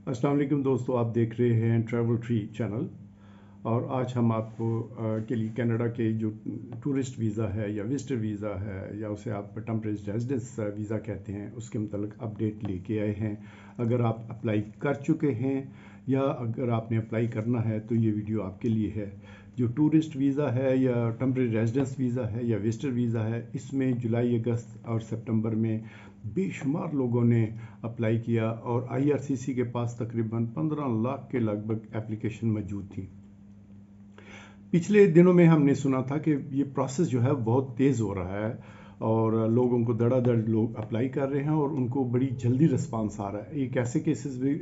अस्सलाम वालेकुम दोस्तों, आप देख रहे हैं ट्रैवल ट्री चैनल। और आज हम आपको के लिए कनाडा के जो टूरिस्ट वीज़ा है या विजिटर वीज़ा है या उसे आप टेम्परेरी रेजिडेंस वीज़ा कहते हैं, उसके मतलब अपडेट लेके आए हैं। अगर आप अप्लाई कर चुके हैं या अगर आपने अप्लाई करना है तो ये वीडियो आपके लिए है। जो टूरिस्ट वीज़ा है या टेम्परेरी रेजिडेंस वीज़ा है या विजिटर वीज़ा है, इसमें जुलाई, अगस्त और सितंबर में बेशुमार लोगों ने अप्लाई किया और आईआरसीसी के पास तकरीबन 15 लाख के लगभग एप्लीकेशन मौजूद थी। पिछले दिनों में हमने सुना था कि ये प्रोसेस जो है बहुत तेज़ हो रहा है और लोगों को धड़ाधड़ लोग अप्लाई कर रहे हैं और उनको बड़ी जल्दी रिस्पांस आ रहा है। एक ऐसे केसेस भी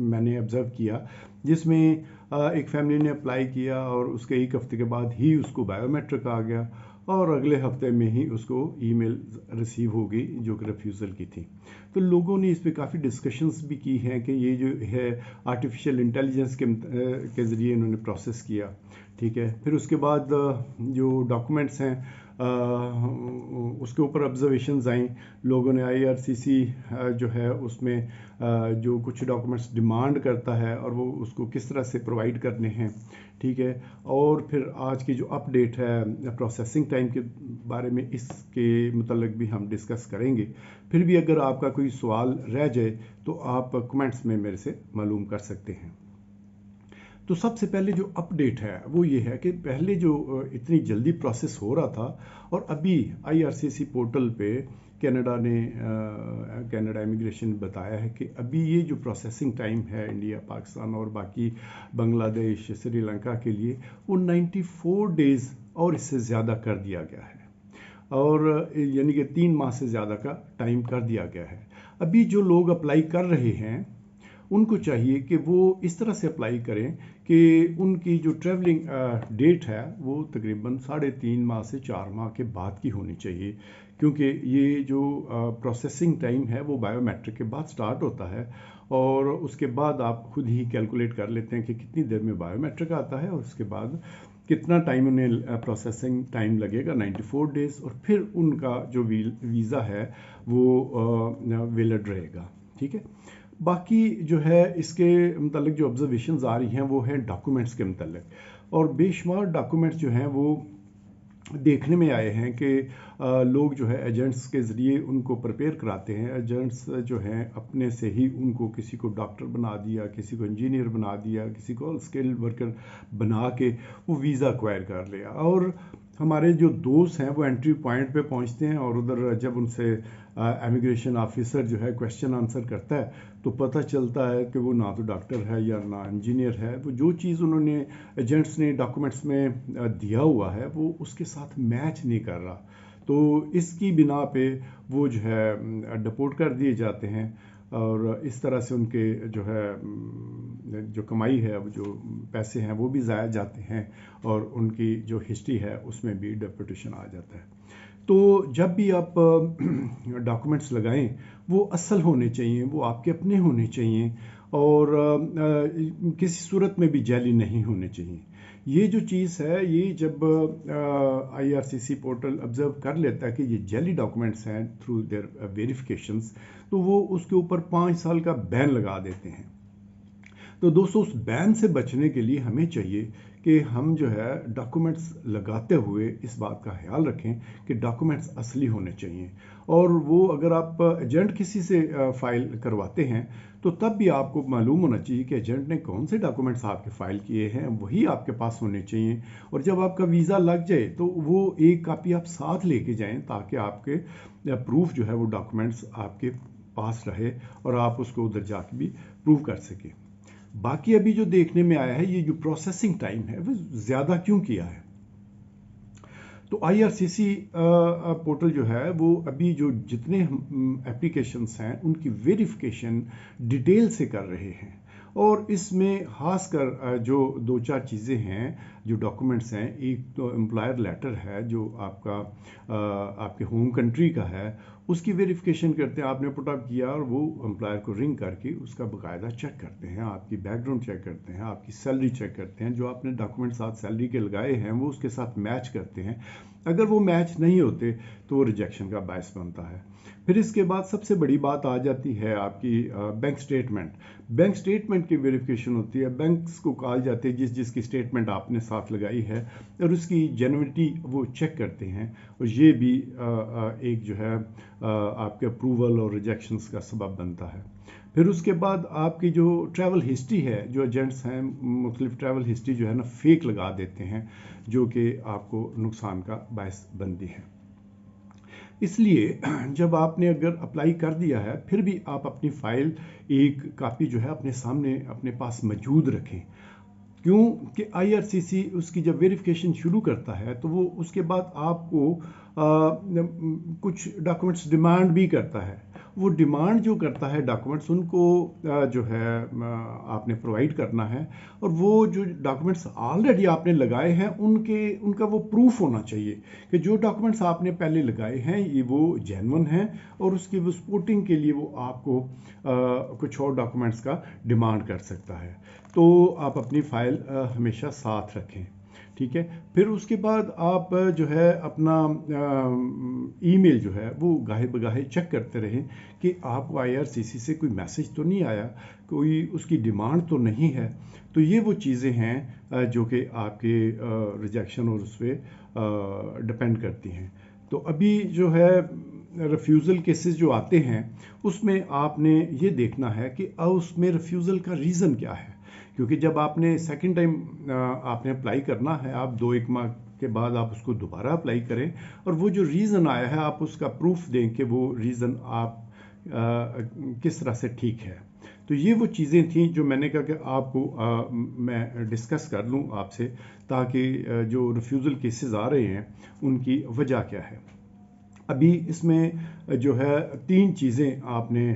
मैंने ऑब्ज़र्व किया जिसमें एक फैमिली ने अप्लाई किया और उसके एक हफ्ते के बाद ही उसको बायोमेट्रिक आ गया और अगले हफ्ते में ही उसको ईमेल रिसीव हो गई जो कि रिफ्यूज़ल की थी। तो लोगों ने इस पे काफ़ी डिस्कशंस भी की हैं कि ये जो है आर्टिफिशियल इंटेलिजेंस के ज़रिए इन्होंने प्रोसेस किया, ठीक है। फिर उसके बाद जो डॉक्यूमेंट्स हैं उसके ऊपर ऑब्जर्वेशंस आई। लोगों ने आईआरसीसी जो है उसमें जो कुछ डॉक्यूमेंट्स डिमांड करता है और वो उसको किस तरह से प्रोवाइड करने हैं, ठीक है। और फिर आज की जो अपडेट है प्रोसेसिंग टाइम के बारे में, इसके मुतल्लिक भी हम डिस्कस करेंगे। फिर भी अगर आपका कोई सवाल रह जाए तो आप कमेंट्स में मेरे से मालूम कर सकते हैं। तो सबसे पहले जो अपडेट है वो ये है कि पहले जो इतनी जल्दी प्रोसेस हो रहा था और अभी आईआरसीसी पोर्टल पे कनाडा इमिग्रेशन ने बताया है कि अभी ये जो प्रोसेसिंग टाइम है इंडिया, पाकिस्तान और बाकी बांग्लादेश, श्रीलंका के लिए वो 94 डेज़ और इससे ज़्यादा कर दिया गया है और यानी कि 3 माह से ज़्यादा का टाइम कर दिया गया है। अभी जो लोग अप्लाई कर रहे हैं उनको चाहिए कि वो इस तरह से अप्लाई करें कि उनकी जो ट्रैवलिंग डेट है वो तकरीबन 3.5 माह से 4 माह के बाद की होनी चाहिए, क्योंकि ये जो प्रोसेसिंग टाइम है वो बायोमेट्रिक के बाद स्टार्ट होता है और उसके बाद आप खुद ही कैलकुलेट कर लेते हैं कि कितनी देर में बायोमेट्रिक आता है और उसके बाद कितना टाइम उन्हें प्रोसेसिंग टाइम लगेगा, 94 डेज़, और फिर उनका जो वीज़ा है वो वैलिड रहेगा, ठीक है। बाकी जो है इसके मतलब जो ऑब्जर्वेशंस आ रही हैं वो है डॉक्यूमेंट्स के मतलब, और बेशुमार डॉक्यूमेंट्स जो हैं वो देखने में आए हैं कि लोग जो है एजेंट्स के ज़रिए उनको प्रिपेयर कराते हैं। एजेंट्स जो हैं अपने से ही उनको किसी को डॉक्टर बना दिया, किसी को इंजीनियर बना दिया, किसी को स्किल्ड वर्कर बना के वो वीज़ा एक्वायर कर लिया। और हमारे जो दोस्त हैं वो एंट्री पॉइंट पे पहुंचते हैं और उधर जब उनसे इमिग्रेशन ऑफिसर जो है क्वेश्चन आंसर करता है तो पता चलता है कि वो ना तो डॉक्टर है या ना इंजीनियर है। वो जो चीज़ उन्होंने एजेंट्स ने डॉक्यूमेंट्स में दिया हुआ है वो उसके साथ मैच नहीं कर रहा, तो इसकी बिना पे वो जो है डिपोर्ट कर दिए जाते हैं और इस तरह से उनके जो है जो कमाई है, जो पैसे हैं वो भी ज़ाया जाते हैं और उनकी जो हिस्ट्री है उसमें भी डिपोर्टेशन आ जाता है। तो जब भी आप डॉक्यूमेंट्स लगाएं वो असल होने चाहिए, वो आपके अपने होने चाहिए और किसी सूरत में भी जाली नहीं होने चाहिए। ये जो चीज़ है ये जब आईआरसीसी पोर्टल ऑब्जर्व कर लेता है कि ये जाली डॉक्यूमेंट्स हैं थ्रू देयर वेरिफिकेशंस, तो वो उसके ऊपर 5 साल का बैन लगा देते हैं। तो दोस्तों उस बैन से बचने के लिए हमें चाहिए कि हम जो है डॉक्यूमेंट्स लगाते हुए इस बात का ख्याल रखें कि डॉक्यूमेंट्स असली होने चाहिए। और वो अगर आप एजेंट किसी से फ़ाइल करवाते हैं तो तब भी आपको मालूम होना चाहिए कि एजेंट ने कौन से डॉक्यूमेंट्स आपके फ़ाइल किए हैं, वही आपके पास होने चाहिए। और जब आपका वीज़ा लग जाए तो वो एक कापी आप साथ लेके जाएं ताकि आपके प्रूफ जो है वो डॉक्यूमेंट्स आपके पास रहे और आप उसको उधर जाके भी प्रूव कर सकें। बाकी अभी जो देखने में आया है ये जो प्रोसेसिंग टाइम है वो ज़्यादा क्यों किया है, तो आईआरसीसी पोर्टल जो है वो अभी जो जितने एप्लीकेशंस हैं उनकी वेरिफिकेशन डिटेल से कर रहे हैं और इसमें खासकर जो 2-4 चीज़ें हैं जो डॉक्यूमेंट्स हैं। एक तो एम्प्लॉयर लेटर है जो आपके होम कंट्री का है, उसकी वेरिफिकेशन करते हैं। आपने पुट अप किया और वो एम्प्लॉयर को रिंग करके उसका बाकायदा चेक करते हैं, आपकी बैकग्राउंड चेक करते हैं, आपकी सैलरी चेक करते हैं, जो आपने डॉक्यूमेंट साथ सैलरी के लगाए हैं वो उसके साथ मैच करते हैं। अगर वो मैच नहीं होते तो वो रिजेक्शन का बायस बनता है। फिर इसके बाद सबसे बड़ी बात आ जाती है आपकी बैंक स्टेटमेंट। बैंक स्टेटमेंट की वेरिफिकेशन होती है, बैंक्स को कॉल जाती है जिसकी स्टेटमेंट आपने साथ लगाई है और उसकी जेन्युइनिटी वो चेक करते हैं, और ये भी एक जो है आपके अप्रूवल और रिजेक्शंस का सबब बनता है। फिर उसके बाद आपकी जो ट्रैवल हिस्ट्री है, जो एजेंट्स हैं मुख्तलिफ ट्रैवल हिस्ट्री जो है ना फेक लगा देते हैं, जो कि आपको नुकसान का बायस बनती है। इसलिए जब आपने अगर अप्लाई कर दिया है फिर भी आप अपनी फ़ाइल एक कापी जो है अपने सामने अपने पास मौजूद रखें। क्यों कि IRCC उसकी जब वेरिफिकेशन शुरू करता है तो वो उसके बाद आपको कुछ डॉक्यूमेंट्स डिमांड भी करता है। वो डिमांड जो करता है डॉक्यूमेंट्स उनको जो है आपने प्रोवाइड करना है, और वो जो डॉक्यूमेंट्स ऑलरेडी आपने लगाए हैं उनका वो प्रूफ होना चाहिए कि जो डॉक्यूमेंट्स आपने पहले लगाए हैं ये वो जेन्युइन हैं, और उसकी वो सपोर्टिंग के लिए वो आपको कुछ और डॉक्यूमेंट्स का डिमांड कर सकता है। तो आप अपनी फ़ाइल हमेशा साथ रखें, ठीक है। फिर उसके बाद आप जो है अपना ईमेल जो है वो गाहे बगाहे चेक करते रहें कि आपको IRCC से कोई मैसेज तो नहीं आया, कोई उसकी डिमांड तो नहीं है। तो ये वो चीज़ें हैं जो कि आपके रिजेक्शन और उस पर डिपेंड करती हैं। तो अभी जो है रिफ्यूज़ल केसेस जो आते हैं उसमें आपने ये देखना है कि उसमें रिफ्यूज़ल का रीज़न क्या है, क्योंकि जब आपने सेकंड टाइम आपने अप्लाई करना है, आप 2-1 माह के बाद आप उसको दोबारा अप्लाई करें और वो जो रीज़न आया है आप उसका प्रूफ दें कि वो रीज़न आप किस तरह से ठीक है। तो ये वो चीज़ें थी जो मैंने कहा कि आपको मैं डिस्कस कर लूँ आपसे, ताकि जो रिफ्यूज़ल केसेस आ रहे हैं उनकी वजह क्या है। अभी इसमें जो है 3 चीज़ें आपने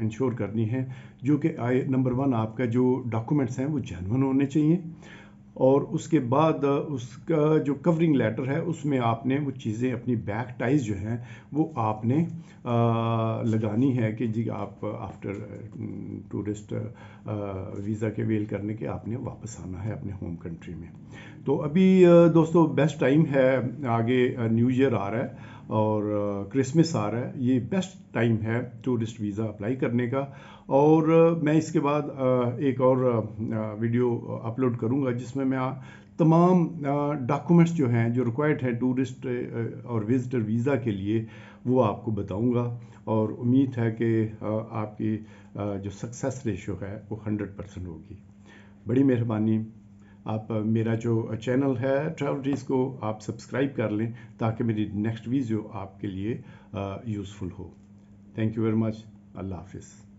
इंश्योर करनी हैं, जो कि नंबर 1 आपका जो डॉक्यूमेंट्स हैं वो जेन्युइन होने चाहिए, और उसके बाद उसका जो कवरिंग लेटर है उसमें आपने वो चीज़ें अपनी बैक टाइज जो हैं वो आपने लगानी है कि जी आप आफ्टर टूरिस्ट वीज़ा के वेल करने के आपने वापस आना है अपने होम कंट्री में। तो अभी दोस्तों बेस्ट टाइम है, आगे न्यू ईयर आ रहा है और क्रिसमस आ रहा है, ये बेस्ट टाइम है टूरिस्ट वीज़ा अप्लाई करने का। और मैं इसके बाद एक और वीडियो अपलोड करूंगा जिसमें मैं तमाम डॉक्यूमेंट्स जो हैं जो रिक्वायर्ड हैं टूरिस्ट और विजिटर वीज़ा के लिए वो आपको बताऊंगा, और उम्मीद है कि आपकी जो सक्सेस रेशियो है वो 100% होगी। बड़ी मेहरबानी, आप मेरा जो चैनल है ट्रैवलरीज को आप सब्सक्राइब कर लें ताकि मेरी नेक्स्ट वीडियो आपके लिए यूज़फुल हो। Thank you very much. अल्लाह हाफिज़।